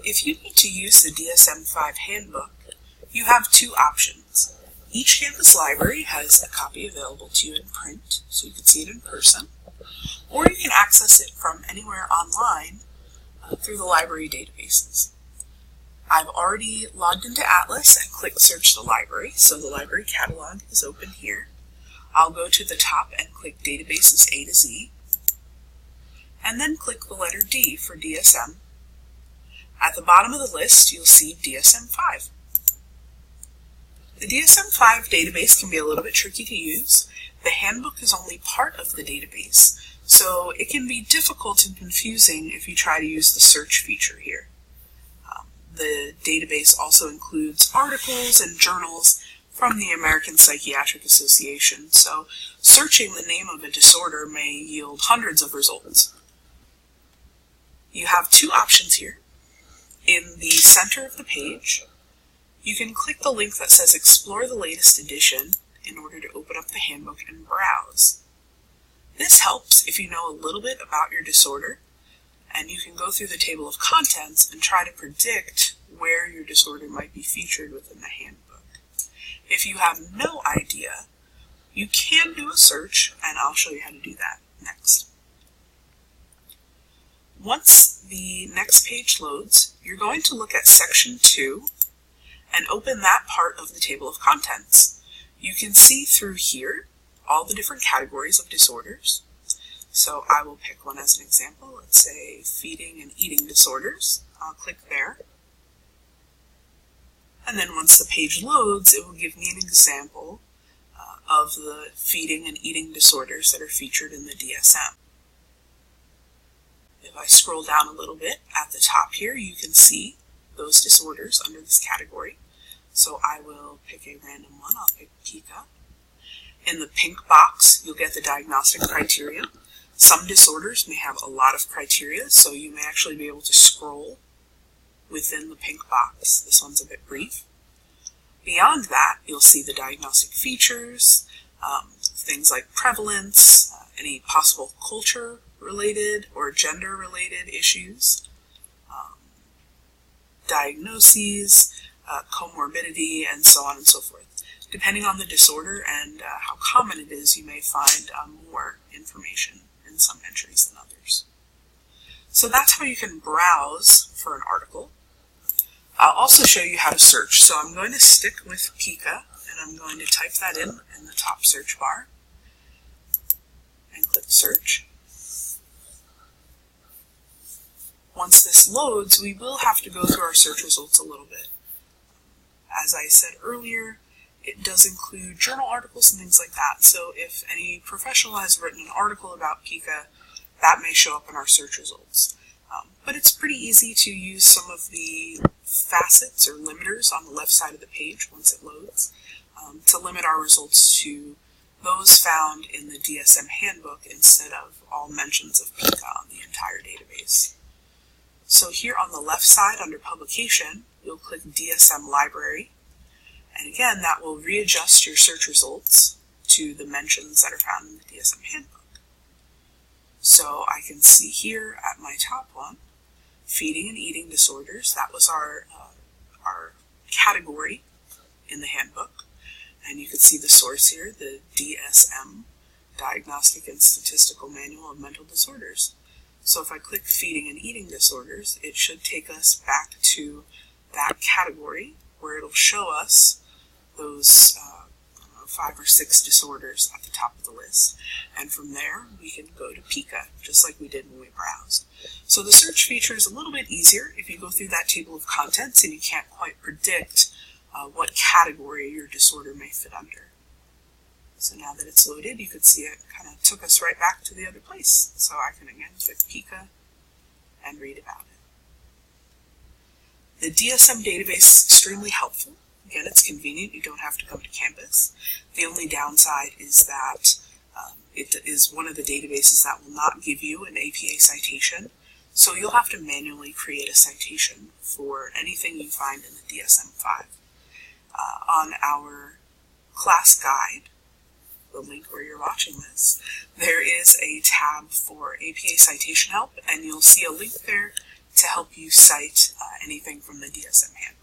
if you need to use the DSM-5 handbook, you have two options. Each campus library has a copy available to you in print, so you can see it in person, or you can access it from anywhere online through the library databases. I've already logged into Atlas and clicked Search the Library, so the library catalog is open here. I'll go to the top and click Databases A to Z, and then click the letter D for DSM. At the bottom of the list, you'll see DSM-5. The DSM-5 database can be a little bit tricky to use. The handbook is only part of the database, so it can be difficult and confusing if you try to use the search feature here. The database also includes articles and journals from the American Psychiatric Association, so searching the name of a disorder may yield hundreds of results. You have two options here. In the center of the page, you can click the link that says Explore the latest edition in order to open up the handbook and browse. This helps if you know a little bit about your disorder, and you can go through the table of contents and try to predict where your disorder might be featured within the handbook. If you have no idea, you can do a search, and I'll show you how to do that next. Once the next page loads, you're going to look at section 2 and open that part of the table of contents. You can see through here all the different categories of disorders. So I will pick one as an example. Let's say feeding and eating disorders. I'll click there. And then once the page loads, it will give me an example of the feeding and eating disorders that are featured in the DSM. If I scroll down a little bit, at the top here, you can see those disorders under this category. So I will pick a random one. I'll pick pica. In the pink box, you'll get the diagnostic criteria. Some disorders may have a lot of criteria, so you may actually be able to scroll within the pink box. This one's a bit brief. Beyond that, you'll see the diagnostic features, things like prevalence, any possible culture-related or gender-related issues, diagnoses, comorbidity, and so on and so forth. Depending on the disorder and how common it is, you may find more information in some entries than others. So that's how you can browse for an article. I'll also show you how to search. So I'm going to stick with pica, and I'm going to type that in the top search bar, and click search. Once this loads, we will have to go through our search results a little bit. As I said earlier, it does include journal articles and things like that, so if any professional has written an article about pica, that may show up in our search results. But it's pretty easy to use some of the facets or limiters on the left side of the page once it loads to limit our results to those found in the DSM handbook instead of all mentions of pica on the entire database. So here on the left side under publication, you'll click DSM library, and again that will readjust your search results to the mentions that are found in the DSM handbook. So I can see here at my top one, feeding and eating disorders. That was our category in the handbook. And you can see the source here, the DSM, Diagnostic and Statistical Manual of Mental Disorders. So if I click feeding and eating disorders, it should take us back to that category where it'll show us those 5 or 6 disorders at the top of the list. And from there, we can go to pica, just like we did when we browsed. So the search feature is a little bit easier if you go through that table of contents and you can't quite predict what category your disorder may fit under. So now that it's loaded, you can see it kind of took us right back to the other place. So I can again click pica and read about it. The DSM database is extremely helpful. Again, it's convenient. You don't have to come to campus. The only downside is that it is one of the databases that will not give you an APA citation, so you'll have to manually create a citation for anything you find in the DSM-5. On our class guide, the link where you're watching this, there is a tab for APA citation help, and you'll see a link there to help you cite anything from the DSM handbook.